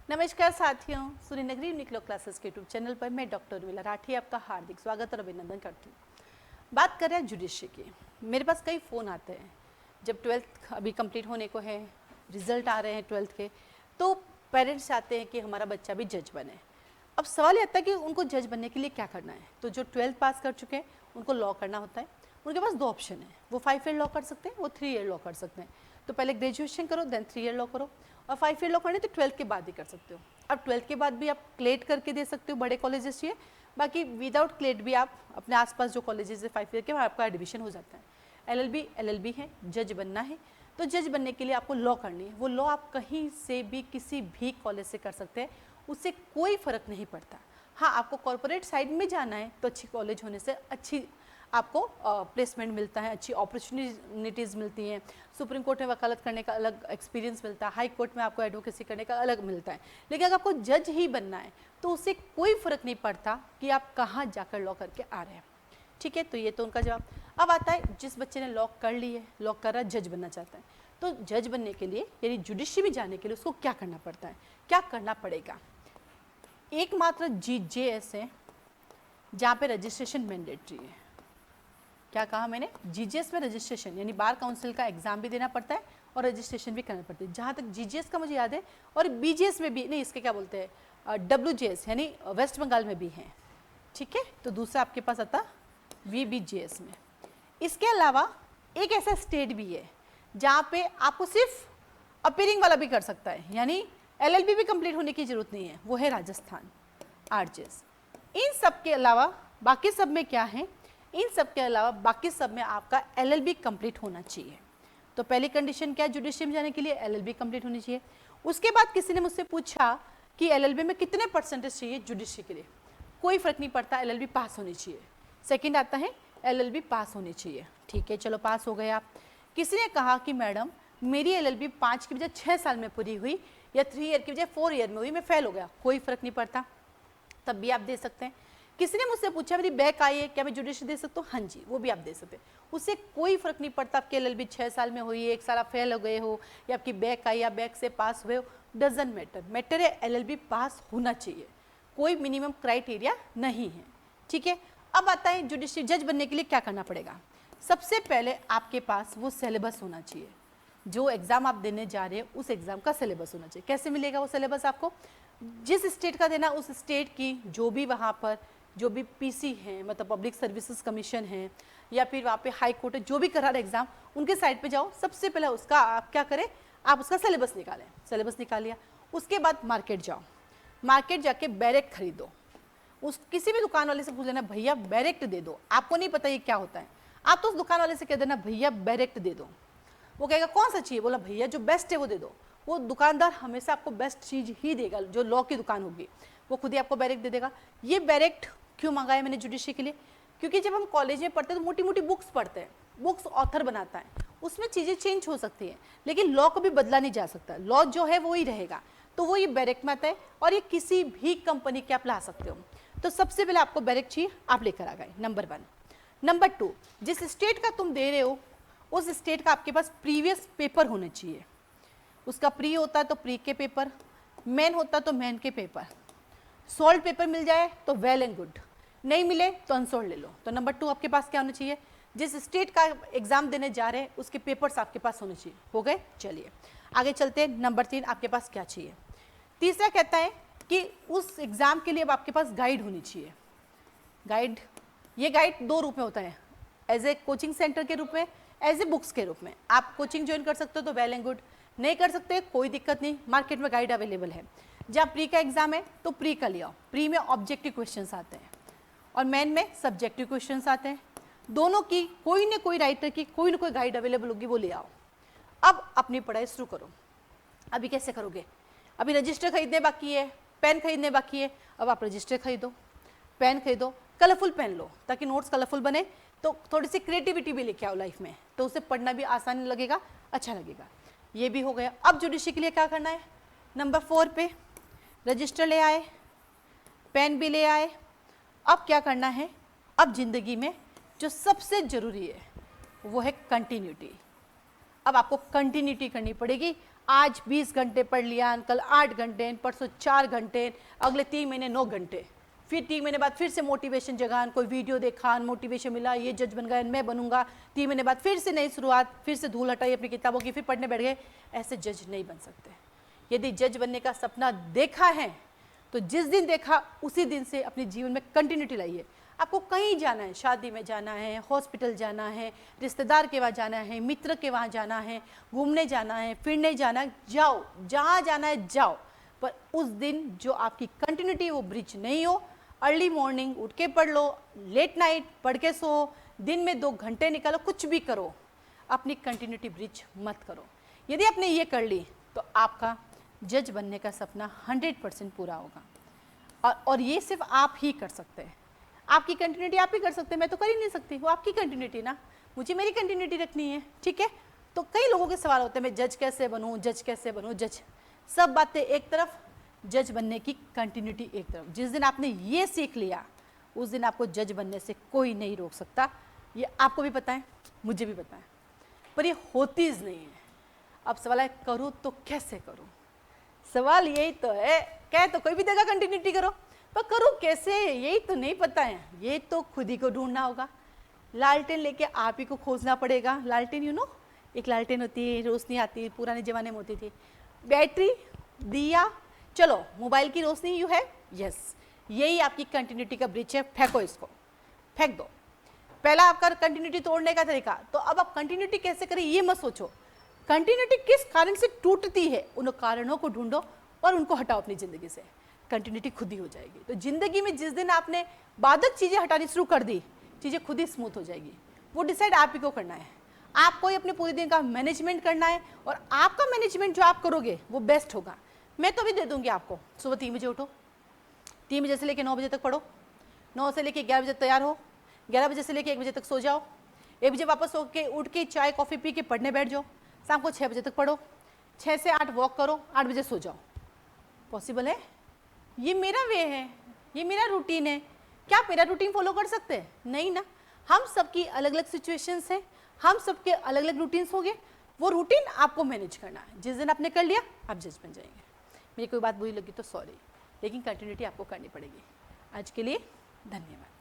नमस्कार साथियों, Suryanagari unique law classes के यूट्यूब चैनल पर मैं डॉक्टर उर्मिला राठी आपका हार्दिक स्वागत और अभिनंदन करती हूँ। बात कर रहे हैं जुडिशरी की। मेरे पास कई फ़ोन आते हैं जब 12th अभी कंप्लीट होने को है, रिजल्ट आ रहे हैं 12th के, तो पेरेंट्स चाहते हैं कि हमारा बच्चा भी जज बने। अब सवाल ये आता है कि उनको जज बनने के लिए क्या करना है। तो जो 12th पास कर चुके हैं उनको लॉ करना होता है। उनके पास दो ऑप्शन है, वो 5 ईयर लॉ कर सकते हैं, वो 3 ईयर लॉ कर सकते हैं। तो पहले ग्रेजुएशन करो, देन 3 ईयर लॉ करो, और 5 ईयर लॉ करने तो 12th के बाद ही कर सकते हो। अब 12th के बाद भी आप क्लेट करके दे सकते हो, बड़े कॉलेजेस चाहिए, बाकी विदाउट क्लेट भी आप अपने आसपास जो कॉलेजेस है 5 ईयर के वहाँ आपका एडमिशन हो जाता है। एलएलबी है, जज बनना है, तो जज बनने के लिए आपको लॉ करनी है। वो लॉ आप कहीं से भी किसी भी कॉलेज से कर सकते हैं, उससे कोई फ़र्क नहीं पड़ता। हाँ, आपको कॉर्पोरेट साइड में जाना है तो अच्छी कॉलेज होने से अच्छी आपको प्लेसमेंट मिलता है, अच्छी अपॉर्चुनिटीज़ मिलती हैं। सुप्रीम कोर्ट में वकालत करने का अलग एक्सपीरियंस मिलता है, हाई कोर्ट में आपको एडवोकेसी करने का अलग मिलता है। लेकिन अगर आपको जज ही बनना है तो उससे कोई फ़र्क नहीं पड़ता कि आप कहाँ जाकर लॉ करके आ रहे हैं। ठीक है, तो ये तो उनका जवाब। अब आता है जिस बच्चे ने लॉ कर ली है, लॉ कर रहा है, जज बनना चाहता है, तो जज बनने के लिए यानी जुडिशरी में जाने के लिए उसको क्या करना पड़ता है, क्या करना पड़ेगा। एकमात्र जीजेएस है जहाँ पे रजिस्ट्रेशन मैंडेटरी है। क्या कहा मैंने? जीजीएस में रजिस्ट्रेशन यानी बार काउंसिल का एग्जाम भी देना पड़ता है और रजिस्ट्रेशन भी करना पड़ता है। जहाँ तक जीजीएस का मुझे याद है, और बीजीएस में भी नहीं, इसके क्या बोलते हैं, डब्ल्यूजीएस यानी वेस्ट बंगाल में भी हैं। ठीक है, तो दूसरा आपके पास आता वीबीजीएस में। इसके अलावा एक ऐसा स्टेट भी है जहाँ पे आपको सिर्फ अपीयरिंग वाला भी कर सकता है, यानी एलएलबी भी कंप्लीट होने की जरूरत नहीं है, वो है राजस्थान, आरजेएस। इन सब के अलावा बाकी सब में क्या है, इन सब के अलावा बाकी सब में आपका एलएलबी कंप्लीट होना चाहिए। तो पहली कंडीशन क्या है जुडिशरी में जाने के लिए? एलएलबी कंप्लीट होनी चाहिए। उसके बाद किसी ने मुझसे पूछा कि एलएलबी में कितने परसेंटेज चाहिए जुडिशरी के लिए? कोई फर्क नहीं पड़ता, एलएलबी पास होनी चाहिए। सेकंड आता है एलएलबी पास होनी चाहिए। ठीक है, चलो पास हो गए आप। किसी ने कहा कि मैडम मेरी एलएलबी 5 की बजाय 6 साल में पूरी हुई या 3 ईयर की बजाय 4 ईयर में हुई, मैं फेल हो गया। कोई फर्क नहीं पड़ता, तब भी आप दे सकते हैं। किसी ने मुझसे पूछा मेरी बैक आई है, क्या मैं जुडिशरी दे सकता हूँ? हाँ जी, वो भी आप दे सकते हैं। उससे कोई फर्क नहीं पड़ता आपकी एलएलबी 6 साल में हुई है, 1 साल आप फेल हो गए हो, या आपकी बैक आई या बैक से पास हुए हो, डजंट मैटर। मैटर है एलएलबी पास होना चाहिए, कोई मिनिमम क्राइटेरिया नहीं है। ठीक है, अब आता है जुडिशरी जज बनने के लिए क्या करना पड़ेगा। सबसे पहले आपके पास वो सिलेबस होना चाहिए, जो एग्ज़ाम आप देने जा रहे हैं उस एग्ज़ाम का सिलेबस होना चाहिए। कैसे मिलेगा वो सिलेबस आपको? जिस स्टेट का देना उस स्टेट की जो भी वहाँ पर जो भी पीसी हैं, मतलब पब्लिक सर्विसेज कमीशन है, या फिर वहाँ पे हाई कोर्ट है, जो भी करा रहा है एग्ज़ाम, उनके साइट पे जाओ, सबसे पहले उसका आप क्या करें, आप उसका सिलेबस निकालें। सिलेबस निकाल लिया, उसके बाद मार्केट जाओ, मार्केट जाके बैरेक्ट खरीदो। उस किसी भी दुकान वाले से पूछ लेना भैया बैरेक्ट दे दो, आपको नहीं पता ये क्या होता है, आप तो उस दुकान वाले से कह देना भैया बैरेक्ट दे दो। वो कहेगा कौन सा चाहिए? बोला भैया जो बेस्ट है वो दे दो। वो दुकानदार हमेशा आपको बेस्ट चीज़ ही देगा, जो लॉ की दुकान होगी वो खुद ही आपको बैरेक्ट दे देगा। ये बैरेक्ट क्यों मंगाया मैंने जुडिशरी के लिए? क्योंकि जब हम कॉलेज में पढ़ते हैं तो मोटी मोटी बुक्स पढ़ते हैं, बुक्स ऑथर बनाता है, उसमें चीज़ें चेंज हो सकती हैं, लेकिन लॉ को भी बदला नहीं जा सकता, लॉ जो है वो ही रहेगा। तो वो ये बैरेक्ट में आता है, और ये किसी भी कंपनी के आप ला सकते हो। तो सबसे पहले आपको बैरेक्ट चाहिए, आप लेकर आ गए, नंबर 1। नंबर 2, जिस स्टेट का तुम दे रहे हो उस स्टेट का आपके पास प्रीवियस पेपर होने चाहिए। उसका प्री होता है तो प्री के पेपर, मेन होता है तो मेन के पेपर। सोल्ड पेपर मिल जाए तो वेल एंड गुड, नहीं मिले तो अनसोल्ड ले लो। तो नंबर 2 आपके पास क्या होना चाहिए? जिस स्टेट का एग्जाम देने जा रहे हैं उसके पेपर्स आपके पास होने चाहिए। हो गए, चलिए आगे चलते हैं। नंबर 3 आपके पास क्या चाहिए? तीसरा कहता है कि उस एग्जाम के लिए अब आपके पास गाइड होनी चाहिए। गाइड, ये गाइड 2 रूप में होता है, एज ए कोचिंग सेंटर के रूप में, एज ए बुक्स के रूप में। आप कोचिंग ज्वाइन कर सकते हो तो वेल एंड गुड, नहीं कर सकते कोई दिक्कत नहीं, मार्केट में गाइड अवेलेबल है। जहाँ प्री का एग्जाम है तो प्री का ले आओ, प्री में ऑब्जेक्टिव क्वेश्चंस आते हैं और मेन में सब्जेक्टिव क्वेश्चंस आते हैं। दोनों की कोई ना कोई राइटर की कोई ना कोई गाइड अवेलेबल होगी, वो ले आओ। अब अपनी पढ़ाई शुरू करो। अभी कैसे करोगे? अभी रजिस्टर खरीदने बाकी है, पेन खरीदने बाकी है, अब आप रजिस्टर खरीदो, पेन खरीदो, कलरफुल पेन लो ताकि नोट्स कलरफुल बने, तो थोड़ी सी क्रिएटिविटी भी लेके आओ लाइफ में, तो उसे पढ़ना भी आसान लगेगा, अच्छा लगेगा। ये भी हो गया। अब जुडिशरी के लिए क्या करना है? नंबर 4 पे रजिस्टर ले आए, पेन भी ले आए। अब क्या करना है? अब जिंदगी में जो सबसे जरूरी है वो है कंटिन्यूटी। अब आपको कंटिन्यूटी करनी पड़ेगी। आज 20 घंटे पढ़ लिया, कल 8 घंटे, परसों 4 घंटे, अगले 3 महीने 9 घंटे, फिर 3 महीने बाद फिर से मोटिवेशन जगान, कोई वीडियो देखा, मोटिवेशन मिला, ये जज बन गए, मैं बनूंगा। 3 महीने बाद फिर से नई शुरुआत, फिर से धूल हटाई अपनी किताबों की, फिर पढ़ने बैठ गए। ऐसे जज नहीं बन सकते। यदि जज बनने का सपना देखा है तो जिस दिन देखा उसी दिन से अपने जीवन में कंटिन्यूटी लाइए। आपको कहीं जाना है, शादी में जाना है, हॉस्पिटल जाना है, रिश्तेदार के वहाँ जाना है, मित्र के वहाँ जाना है, घूमने जाना है, फिरने जाना है, जाओ, जहाँ जाना है जाओ, पर उस दिन जो आपकी कंटिन्यूटी वो ब्रिज नहीं हो। अर्ली मॉर्निंग उठ के पढ़ लो, लेट नाइट पढ़ के सो, दिन में 2 घंटे निकालो, कुछ भी करो, अपनी कंटिन्यूटी ब्रिज मत करो। यदि आपने ये कर ली तो आपका जज बनने का सपना 100% पूरा होगा। और ये सिर्फ आप ही कर सकते हैं। आपकी कंटिन्यूटी आप ही कर सकते हैं, मैं तो कर ही नहीं सकती, वो आपकी कंटिन्यूटी ना, मुझे मेरी कंटिन्यूटी रखनी है, ठीक है। तो कई लोगों के सवाल होते हैं, मैं जज कैसे बनूं, जज कैसे बनूं, जज। सब बातें एक तरफ, जज बनने की कंटिन्यूटी एक तरफ। जिस दिन आपने ये सीख लिया उस दिन आपको जज बनने से कोई नहीं रोक सकता। ये आपको भी पता है, मुझे भी पता है, पर ये होती नहीं है। अब सवाल है करूँ तो कैसे करूँ? सवाल यही तो है, कह तो कोई भी देगा कंटिन्यूटी करो, पर करूँ कैसे यही तो नहीं पता है। ये तो खुद ही को ढूंढना होगा। लालटेन लेके आप ही को खोजना पड़ेगा। लालटेन, यू नो, एक लालटेन होती है, रोशनी आती है, पुराने ज़माने में होती थी, बैटरी, दिया, चलो मोबाइल की रोशनी यू है, यस, यही आपकी कंटिन्यूटी का ब्रिज है। फेंको इसको, फेंक दो। पहला आपका कंटिन्यूटी तोड़ने का तरीका। तो अब आप कंटिन्यूटी कैसे करें ये मत सोचो, कंटिन्यूटी किस कारण से टूटती है उन कारणों को ढूंढो और उनको हटाओ अपनी ज़िंदगी से, कंटिन्यूटी खुद ही हो जाएगी। तो ज़िंदगी में जिस दिन आपने बाधक चीज़ें हटानी शुरू कर दी, चीज़ें खुद ही स्मूथ हो जाएगी। वो डिसाइड आप ही को करना है। आपको ही अपने पूरे दिन का मैनेजमेंट करना है और आपका मैनेजमेंट जो आप करोगे वो बेस्ट होगा। मैं तो भी दे दूंगी आपको, सुबह 3 बजे उठो, 3 बजे से लेकर 9 बजे तक पढ़ो, 9 से लेकर 11 बजे तैयार हो, 11 बजे से लेकर 1 बजे तक सो जाओ, 1 बजे वापस होके उठ के चाय कॉफ़ी पी के पढ़ने बैठ जाओ, शाम को 6 बजे तक पढ़ो, 6 से 8 वॉक करो, 8 बजे सो जाओ। पॉसिबल है? ये मेरा वे है, ये मेरा रूटीन है। क्या आप मेरा रूटीन फॉलो कर सकते हैं? नहीं ना। हम सबकी अलग अलग सिचुएशंस हैं, हम सबके अलग अलग रूटीन्स होंगे, वो रूटीन आपको मैनेज करना है। जिस दिन आपने कर लिया आप जज बन जाएंगे। मेरी कोई बात बुरी लगी तो सॉरी, लेकिन कंटिन्यूटी आपको करनी पड़ेगी। आज के लिए धन्यवाद।